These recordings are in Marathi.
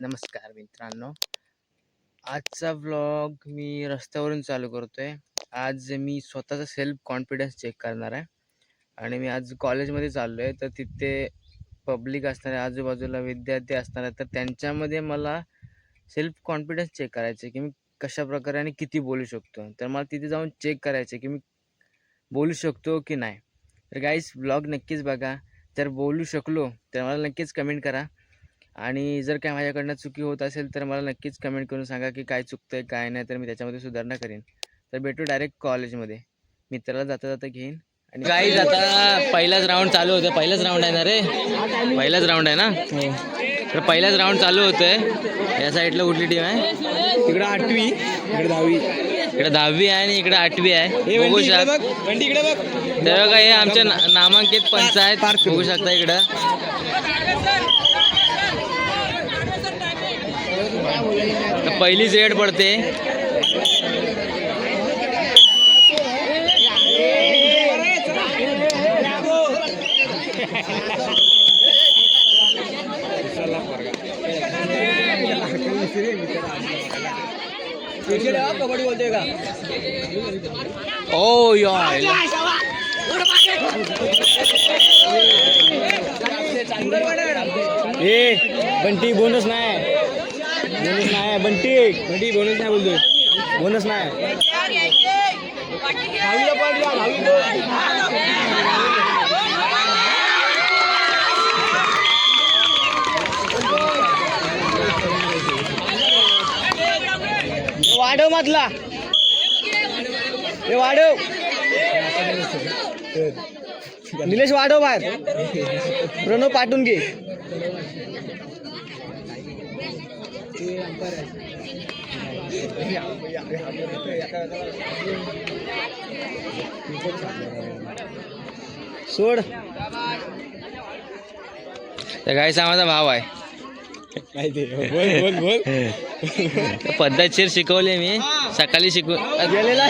नमस्कार मित्रांनो, आजचा व्लॉग मी रस्त्यावरून चालू करतोय. आज मी स्वतःचा सेल्फ कॉन्फिडन्स चेक करणार आहे आणि मी आज कॉलेजमध्ये चाललो आहे. तर तिथे पब्लिक असणार आहे, आजूबाजूला विद्यार्थी असणार आहेत. तर त्यांच्यामध्ये मला सेल्फ कॉन्फिडन्स चेक करायचं आहे की मी कशा प्रकारे आणि किती बोलू शकतो. तर मला तिथे जाऊन चेक करायचं आहे की मी बोलू शकतो की नाही. तर गाईस, व्लॉग नक्कीच बघा. जर बोलू शकलो तर मला नक्कीच कमेंट करा आणि जर काय माझ्याकडनं चुकी होत असेल तर मला नक्कीच कमेंट करून सांगा की काय चुकतंय काय नाही, तर मी त्याच्यामध्ये सुधारणा करेन. तर भेटू डायरेक्ट कॉलेजमध्ये. मित्राला जाता जाता घेईन. आणि गाईज आता पहिलाच राऊंड चालू होतं. पहिलाच राऊंड आहे ना रे, पहिलाच राऊंड आहे ना. तर पहिलाच राऊंड चालू होतोय. या साईडला कुठली टीम आहे? इकडे 8वी, इकडे 10वी. इकडे 10वी आहे आणि इकडे 8वी आहे. बघू शकता तेव्हा काय हे आमचे नामांकित पंच आहेत. बघू शकता इकडं. पहिलीच रेड पडते. कबड्डी बोलते का? ओ यार, ए बंटी बोनस नाही, बोनस नाही बंटी, बंटी बोनस नाही बोलतोय, बोनस नाही. वाढव मधला, हे वाढव निलेश, वाढव बाहेर. प्रणव पाठवून घे. सोड. तर गायचा माझा भाव आहे. बोल बोल बोल. पद्धतशीर शिकवले मी सकाळी गेलेला.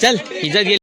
चल इज्जत गेली.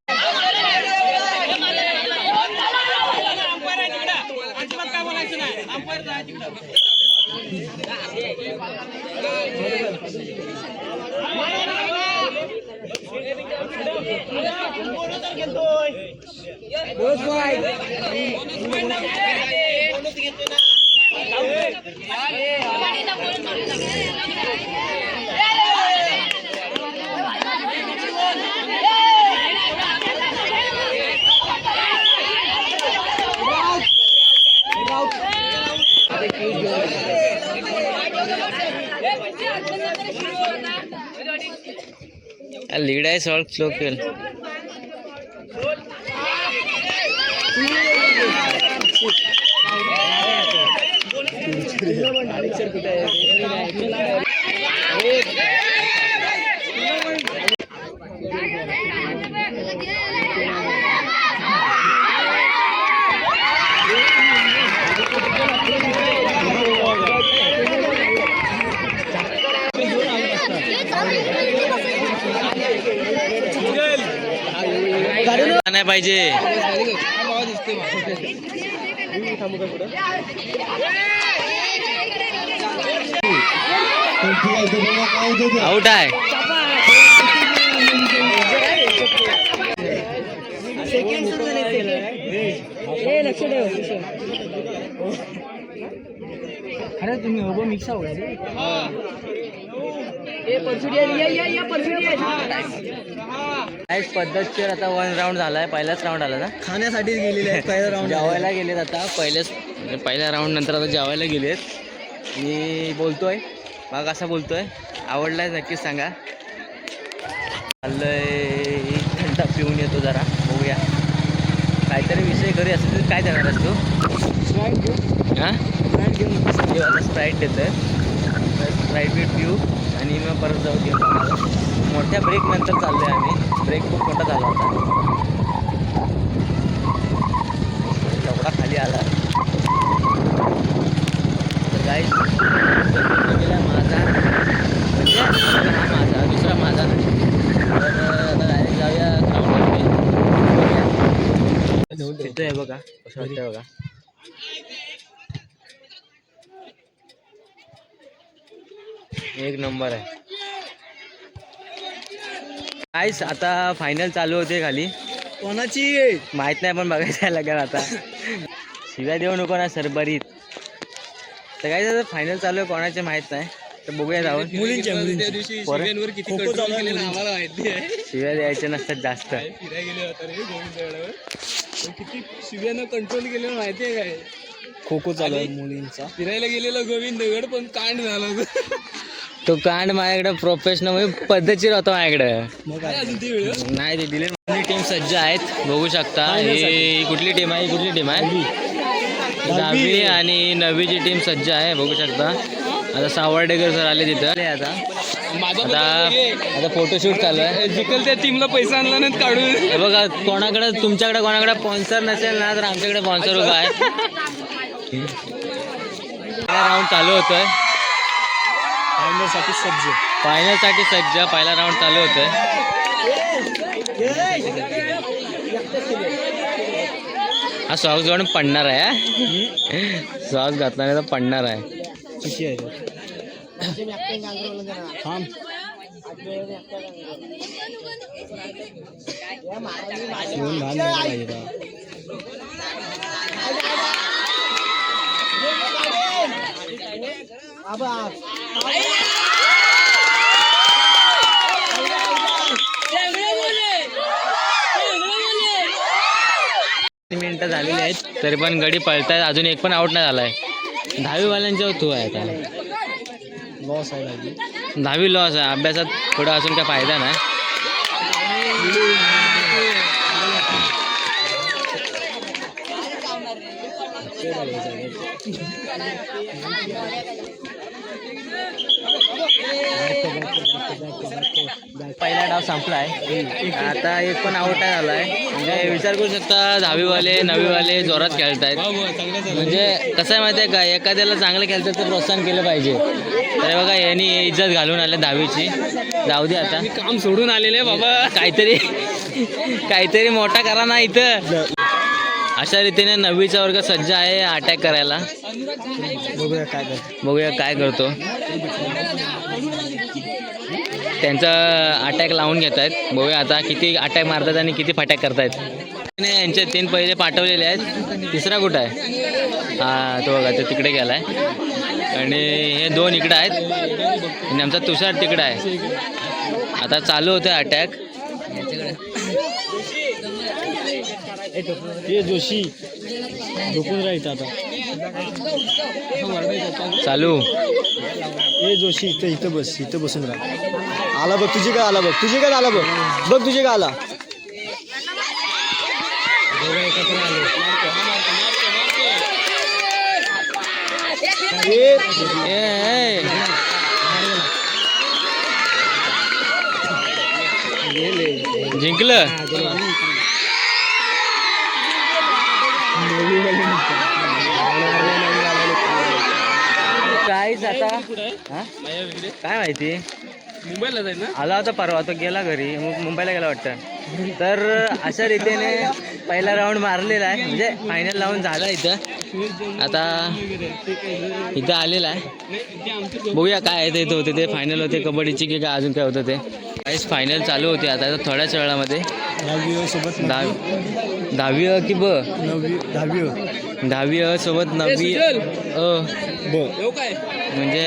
लीड आहे सॉल्ट स्लो केल. नाही पाहिजे. आउट आहे. अरे तुम्ही हो मिक्स हो पद्धतशीर आता 1 राऊंड झालाय. पहिलाच राऊंड आला ना. खाण्यासाठीच गेलेले आहेत. पहिला राऊंड जेवायला गेलेत आता. पहिल्या राऊंड नंतर आता जेवायला गेलेत. मी बोलतोय मग असं बोलतोय. आवडलाय नक्कीच सांगा. चाललंय 1 घंटा पिऊन येतो जरा, बघूया काहीतरी विषय घरी असेल तर. काय देणार असतो? स्प्राईट घेऊ. हां, स्प्राईट घेऊन आता स्प्राईट देतोय. स्प्राईट बीट पिऊ आणि मग परत जाऊ घेऊन. मोठ्या ब्रेक नंतर चाललो आहे आम्ही. ब्रेक खूप मोठा झाला होता. तेवढा खाली आला. तर गाईस, गेला माझा म्हणजे हा माझा दुसरा माझा नाही. तर आता डायरेक्ट जाऊया ग्राउंडवरती. तिथं आहे बघा कसं वाटतं बघा. एक नंबर आहे. काहीच आता फायनल चालू होते खाली. कोणाची माहित नाही पण बघायचं लागेल आता. शिव्या देऊ नको ना सरबरीत. तर काही आता फायनल चालू आहे कोणाचे माहित नाही. तर बघूया जाऊन. मुलींच्या शिव्या द्यायचे नसतात जास्त. किती शिव्यानं कंट्रोल केलं माहितीये काय. खो खो चालू आहे मुलींचा. फिरायला गेलेला गोविंदगड पण कांड झाला. तो कांड माझ्याकडे प्रोफेशनल म्हणजे पद्धतशीर होता माझ्याकडे. नाही ते दिले. टीम सज्ज आहेत बघू शकता. ही कुठली टीम आहे? कुठली टीम आहे? 10वी आणि 9वीची टीम सज्ज आहे बघू शकता. आता सावर्डेकर सर आले तिथं. आता फोटोशूट चालू आहे. जिकल त्या टीमला पैसा आणला नाही काढून. हे बघा कोणाकडे तुमच्याकडे कोणाकडे स्पॉन्सर नसेल ना तर आमच्याकडे स्पॉन्सर उभा आहे. राऊंड चालू होतोय. फायनलसाठी सज्ज. फायनलसाठी सज्ज. पहिला राऊंड चालू होतोय. हा सॉक्स घेऊन पडणार आहे. सॉक्स घातला नाही तर पडणार आहे. किती आहे थांब. मिनिटं झालेली आहेत तरी पण गडी पळतायत. अजून एक पण आउट नाही झालाय. 10वी वाल्यांच्यावर तू आहे आता. लॉस आहे 10वी लॉस आहे. अभ्यासात थोडा असून काय फायदा नाही. पहिला डाव संपलाय. आता एक पण आउट नाही झालाय. म्हणजे विचार करू शकता 10वी वाले 9वी वाले जोरात खेळतायत. म्हणजे कसं आहे माहिती आहे का, एखाद्याला चांगलं खेळतात तर प्रोत्साहन केलं पाहिजे. तर बघा यांनी इज्जत घालून आले 10वीची. जाऊ दे आता काम सोडून आलेले बाबा. काहीतरी मोठा करा ना इथं. अशा रीतीने 9वीचा वर्ग सज्ज आहे अटॅक करायला. बघूया काय करतो. त्यांचा अटॅक लावून घेत आहेत. बघूया आता किती अटॅक मारतात आणि किती फटॅक करतायत. यांचे 3 पहिले पाठवलेले आहेत. तिसरा कुठं आहे? हा तो बघा तो तिकडे गेला आहे. आणि हे 2 इकडं आहेत आणि आमचा तुषार तिकडं आहे. आता चालू होतं अटॅक. हे जोशी झोपून राहायचं आता. चालू. हे जोशी इथं बस. इथं बसून राहा. आला बघ तुझी काय. आला बघ तुझी काय. आला बघ. बघ तुझी काय आला. जिंकलं. काहीच आता काय माहिती. मुंबईला जाईल ना. आला होता परवा. तो गेला घरी. मुंबईला गेला वाटतं. तर अशा रीतीने पहिला राऊंड मारलेला आहे. म्हणजे फायनल लावून झाला इथं. आता इथं आलेला आहे. बघूया काय आहे ते. होते ते फायनल होते कबड्डीची की काय अजून काय होतं ते. काहीच फायनल चालू होते आता थोड्याच वेळामध्ये. 10वी की ब 10वी सोबत 9वी म्हणजे.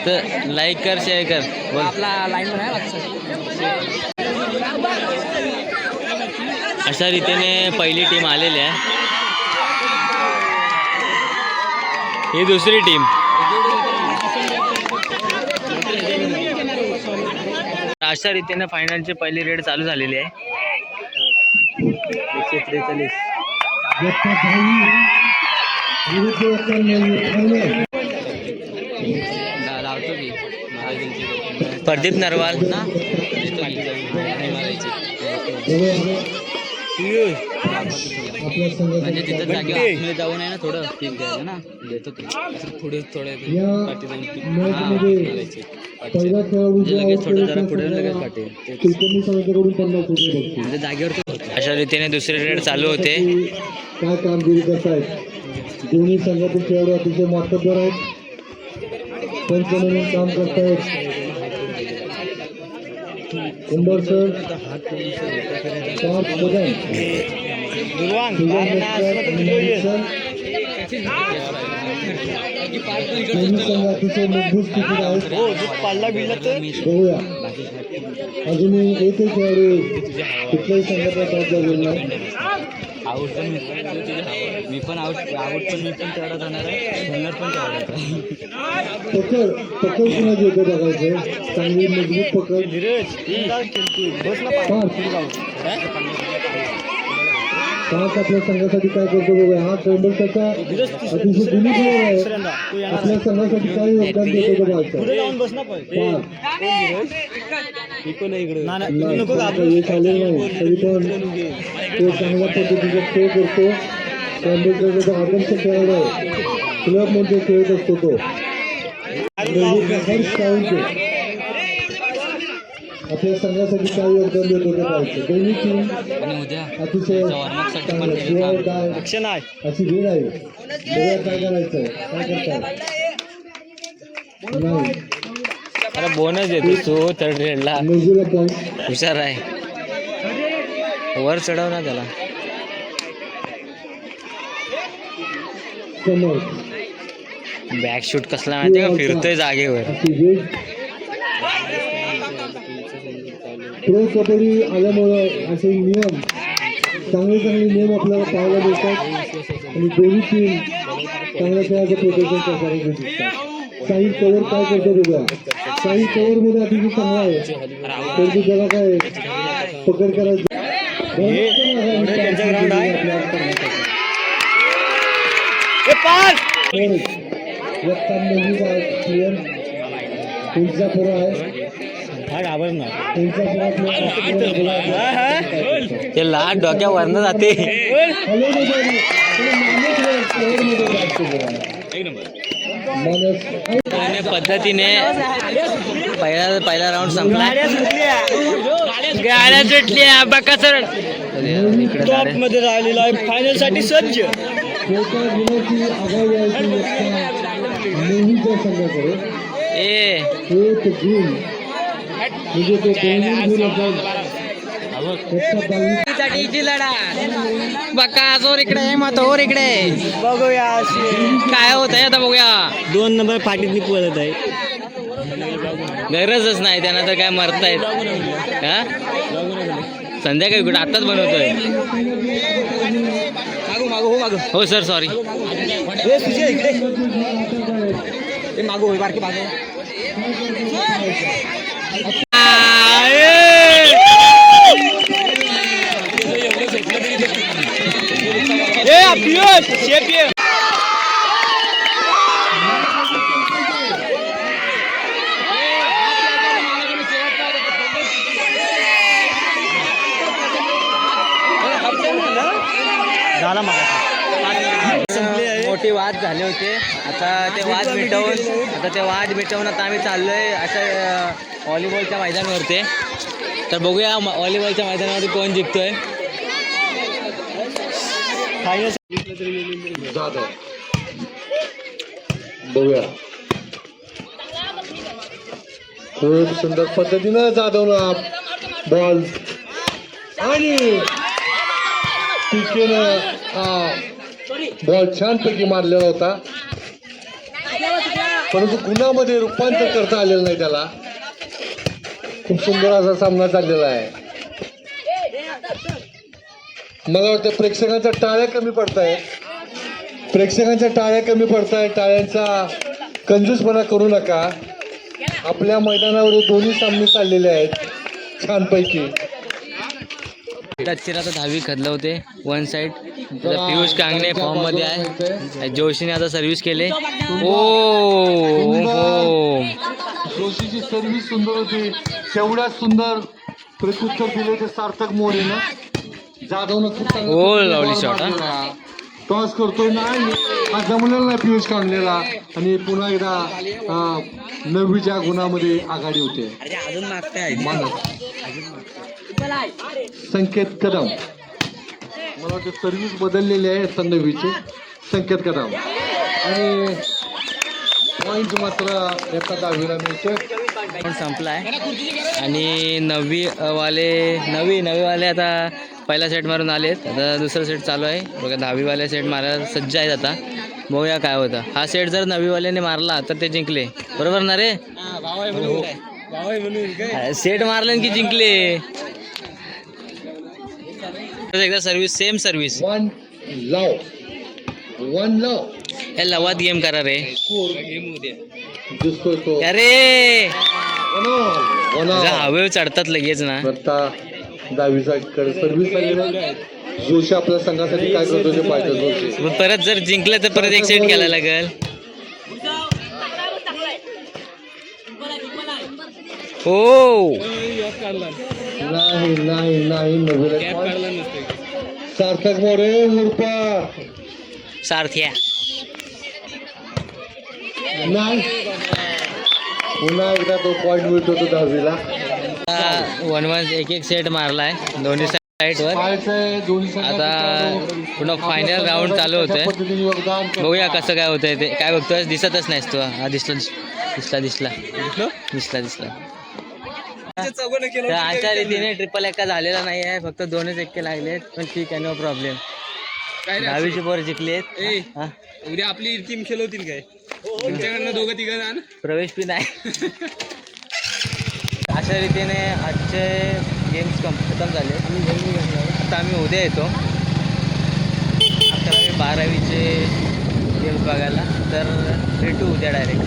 तर लाईक कर शेअर कर. आपला लाईन अशा रीतीने पहिली टीम आलेली आहे. ही दुसरी टीम. अशा रीतीने फायनलची पहिली रेड चालू झालेली आहे. 143 लावतो की प्रदीप नरवाल ना. म्हणजे तिथं जागेवर जाऊन आहे ना थोडं पीक द्यायचं ना. देतो पुढे थोडं पाठी जाऊन म्हणजे लगेच थोडं जरा पुढे लगेच पाठी म्हणजे जागेवर. अशा रीतीने दुसरी रेड चालू होते. काय कामगिरी करतायत दोन्ही संघातील खेळाडू अतिशय मातब्बर आहेत, पंच म्हणून काम करतायत. कुंभारसर, पार्थ कदम, दोन्ही संघ अतिशय मजबूत स्थितीत आहेत. बघूया अजूनही एकही खेळाडू कुठल्याही संघाचा टॉप झालेला नाही. मी पण तेवढा जाणार आहे, पण पकड कुणाची येते बघायचं, चांगली मजबूत पकड. पाच आपल्या संघासाठी काय करतो बघूया. हा कोंबडचा अतिशय जुनी प्लेअर आहे, आपल्या संघासाठी काय योगदान देतो तो बघायचं. यश आलेलं नाही तरी पण तो चांगल्या पद्धतीचा खेळ करतो. कोंबडचा आदर्श खेळाडू आहे, क्लबमध्ये खेळत असतो तो. आपल्या संघासाठी काय योगदान देतो ते पाहिजे. दोन्ही टीम अतिशय अशी वेळ आहे. बघूया काय करायचं, काय करतात. नाही अरे बोनस देतो तो थर्ड रेडला, मेजूला पॉईंट. हुशार आहे, वर चढव ना त्याला. समोर बॅक शूट कसला माहिती का, फिरतोय जागेवर. प्रो कबड्डी आल्यामुळं असे नियम, चांगले नियम आपल्याला पाहायला मिळतात आणि दोन्ही टीम चांगल्या खेळाचं प्रोटेक्शन करताना दिसतात. साई कव्हर काय करतो बघा. साई कव्हर मध्ये अतिशय चांगला आहे, परंतु त्याला काय पकड करायची. पुढचा पुरा आहे, ते लाट डोक्यावरनं जाते. पद्धतीने पहिला राऊंड संपला. गाड्या सुटल्या बका सर टॉप मध्ये राहिलेला आहे, फायनल साठी सज्ज. लढा बका जोर इकडे मत ओर इकडे बघूया काय होत आहे आता. बघूया 2 नंबर फाटीत पळत आहे, गरजच नाही त्यांना तर काय मरतायत. हा संध्याकाळी कुठे आताच बनवतोय. हो सर सॉरी. मागो बारकी मागो. मोठे वाद झाले होते, आता ते वाद मिटवून आता आम्ही चाललोय असं व्हॉलीबॉलच्या मैदानावरती. तर बघूया व्हॉलीबॉलच्या मैदानावरती कोण जिंकतोय. बघूया खूप सुंदर पद्धतीनं जाधवला बॉल आणि बॉल छानपैकी मारलेला होता, परंतु गुणामध्ये रूपांतर करता आलेलं नाही त्याला. खूप सुंदर असा सामना चाललेला आहे. मला वाटतं प्रेक्षकांच्या टाळ्या कमी पडतायत. टाळ्यांचा कंजूसपणा करू नका. आपल्या मैदानावर दोन्ही सामने चाललेले आहेत छानपैकी. चिराचा 10वी खदलं होते one side. Piyush Kangane form मध्ये आहे, जोशीने आता सर्व्हिस केले. जोशीची सर्व्हिस सुंदर होती, तेवढ्याच सुंदर प्रत्युत्तर दिले ते सार्थक मोरेनं. जाधवनं खूप लावली शॉट. टॉस करतोय नाही, हा जमलेला नाही पियुष कांगणेला आणि पुन्हा एकदा 9वीच्या गुणामध्ये आघाडी होते. संकेत कदम, मला वाटतं सर्व्हिस बदललेली आहे 9वीचे. संकेत कदम आणि पॉईंट मात्र एका दहावीला मिळतोय. पण संपलाय आणि नवीवाले आता पहिला सेट मारून आलेत. आता दुसरा सेट चालू आहे बघा. 10वीवाले सेट मारायला सज्ज आहेत. आता बघूया काय होतं. हा सेट जर 9वीवाल्याने मारला तर ते जिंकले, बरोबर ना रे? सेट मारले की जिंकले. एकदा सर्व्हिस, सेम सर्व्हिस. वन लव हे लवाद गेम करा रे. दिसतोय तो. अरे वन ऑल. हवेवर चढतात लगेच ना. आता 10वीचा सर्व्हिस जोशी आपल्या संघासाठी काय करतो ते पाहिजे. जोशी मग परत जर जिंकलं तर परत एक सेट घ्यायला लागेल. हो नाही सार्थक मोरे उर्फा सारथ्या. नाही. पुन्हा एकदा तो पॉईंट मिळतो तो 10वीला. 1-1 एक सेट मारलाय दोन्ही साईडवर. आता पुन्हा फायनल राऊंड चालू होतोय. बघूया कसं काय होतंय ते. काय बघतोय? दिसतच नाहीस तू. हा दिसला. तर अशा रीतीने ट्रिपल एक्का झालेला नाही आहे. फक्त 2च एक्के लागलेत, पण ठीक आहे, नो प्रॉब्लेम. 10वीची पोरं जिंकलेत. उद्या आपली टीम खेळवतील काय? तुमच्याकडनं 2-3 जण प्रवेश पण आहे. अशा रीतीने आजचे गेम्स खतम झाले. आता आम्ही उद्या येतो 11वी 12वीचे गेम्स बघायला. तर भेटू उद्या डायरेक्ट.